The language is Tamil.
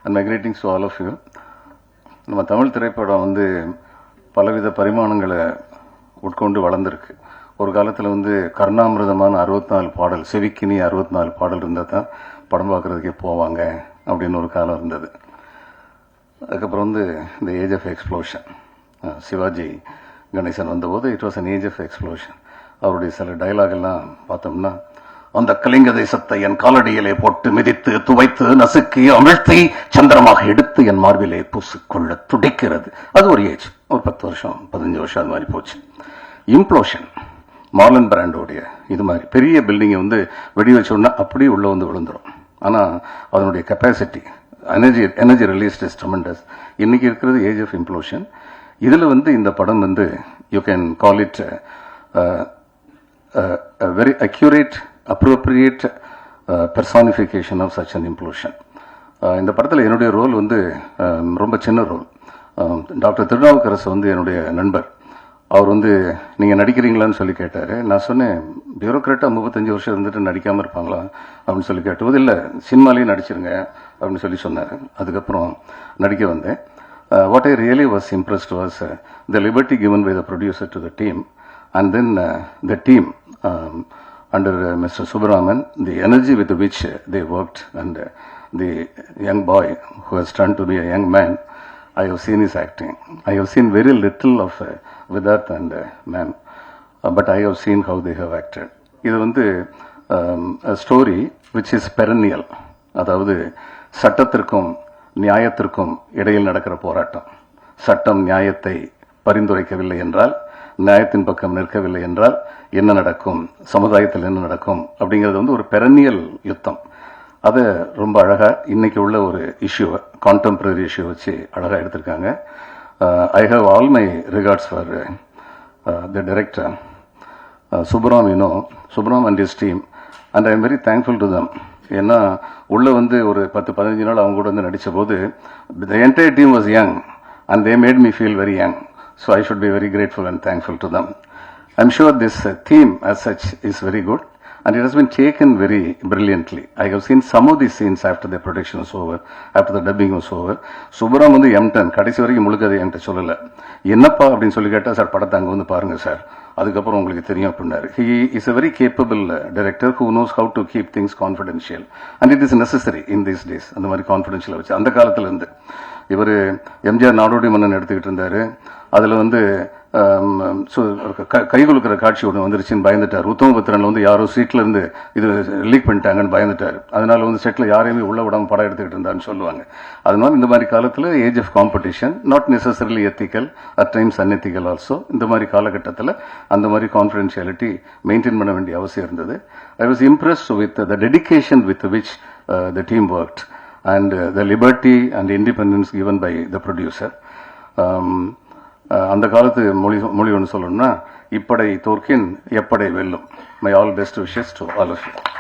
And my greetings to all of you. நம்ம தமிழ் திரைப்படம் வந்து பலவித பரிமாணங்களை உட்கொண்டு வளர்ந்துருக்கு. ஒரு காலத்தில் வந்து கர்ணாமிரதமான 64 பாடல், செவிக்கினி 64 பாடல் இருந்தால் தான் படம் பார்க்குறதுக்கே போவாங்க அப்படின்னு ஒரு காலம் இருந்தது. அதுக்கப்புறம் வந்து இந்த age of explosion, Sivaji Ganesan வந்தபோது it was an age of explosion. அவருடைய சில டைலாக் எல்லாம் பார்த்தோம்னா, அந்த கலிங்க தேசத்தை என் காலடியிலே போட்டு மிதித்து துவைத்து நசுக்கி அமிழ்த்தி சந்திரமாக எடுத்து என் மார்பிலே பூசிக்கொள்ள துடிக்கிறது. அது ஒரு ஏஜ், ஒரு 10 வருஷம் 15 வருஷம் அது மாதிரி போச்சு. இம்ப்ளோஷன், மார்லன் பிராண்டோடைய இது மாதிரி பெரிய பில்டிங்கை வந்து வெடி வச்சோன்னா அப்படியே உள்ள வந்து விழுந்துடும். ஆனால் அதனுடைய capacity, energy released is tremendous. இன்னைக்கு இருக்கிறது ஏஜ் ஆஃப் இம்ப்ளோஷன். இதில் வந்து இந்த படம் வந்து you can call it very accurate appropriate personification of such an implosion. இந்த படத்தில் என்னுடைய ரோல் வந்து ரொம்ப சின்ன ரோல். டாக்டர் திருநாவுக்கரசு வந்து என்னுடைய நண்பர். அவர் வந்து நீங்கள் நடிக்கிறீங்களான்னு சொல்லி கேட்டார். நான் சொன்னேன், பியூரோக்ராட்டாக 35 வருஷம் இருந்துட்டு நடிக்காமல் இருப்பாங்களா அப்படின்னு சொல்லி கேட்டபோது, இல்லை சினிமாலேயும் நடிச்சிருங்க அப்படின்னு சொல்லி சொன்னார். அதுக்கப்புறம் நடிக்க வந்தேன். What I really was impressed was the liberty given by the producer to the team, and then the team under Mr. Subramanian, the energy with which they worked, and the young boy who has turned to be a young man, I have seen his acting. I have seen very little of Vidat and ma'am, but I have seen how they have acted. இது வந்து a story which is perennial. அதாவது சட்டத்திற்கும் நியாயத்திற்கும் இடையில் நடக்கிற போராட்டம். சட்டம் நியாயத்தை பரிந்துரைக்கவில்லை என்றால், நியாயத்தின் பக்கம் நிற்கவில்லை என்றால் என்ன நடக்கும், சமுதாயத்தில் என்ன நடக்கும் அப்படிங்கிறது வந்து ஒரு பெரனியல் யுத்தம். அதை ரொம்ப அழகா இன்னைக்கு உள்ள ஒரு இஷ்யூ, கான்டெம்பரரி இஷ்யூ வச்சு அழகா எடுத்திருக்காங்க. I have all my regards for the director Subram and his team, and I am very thankful to them. ஏன்னா உள்ள வந்து ஒரு 10-15 நாள் அவங்க கூட வந்து நடித்த போது the entire team was young and they made me feel very young. So I should be very grateful and thankful to them. I'm sure this theme as such is very good, and it has been taken very brilliantly. I have seen some of these scenes after the production was over, after the dubbing was over. Subram வந்து M10 கடைசி வரைக்கும் முழுக்கதை என்கிட்ட சொல்லலை. என்னப்பா அப்படின்னு சொல்லி கேட்டால், சார் படத்தை அங்கே வந்து பாருங்கள் சார், அதுக்கப்புறம் உங்களுக்கு தெரியும் அப்படின்னாரு. He is a very capable director who knows how to keep things confidential, and it is necessary in these days. அந்த மாதிரி கான்ஃபிடென்ஷியல் வச்சு அந்த காலத்துல இருந்து இவர் எம்ஜிஆர் நாடோடி மன்னன் எடுத்துக்கிட்டு இருந்தாரு. அதில் வந்து கை குலுக்கிற காட்சி ஒன்று வந்துருச்சுன்னு பயந்துட்டார். உத்தமபுத்திரன்ல வந்து யாரோ சீட்ல இருந்து இது லீக் பண்ணிட்டாங்கன்னு பயந்துட்டார். அதனால வந்து செட்டில் யாரையுமே உள்ள விடாம படம் எடுத்துக்கிட்டு இருந்தாருன்னு சொல்லுவாங்க. அதனால இந்த மாதிரி காலத்தில் age of competition, not necessarily ethical, at times unethical also. இந்த மாதிரி காலகட்டத்தில் அந்த மாதிரி கான்ஃபிடென்ஷியாலிட்டி மெயின்டைன் பண்ண வேண்டிய அவசியம் இருந்தது. I was impressed with the dedication with which the team worked and the liberty and independence given by the producer. அந்த காலத்து மொழி ஒன்று சொல்லணும்னா, இப்படை தோற்கின் எப்படை வெல்லும். My all best wishes to all of you.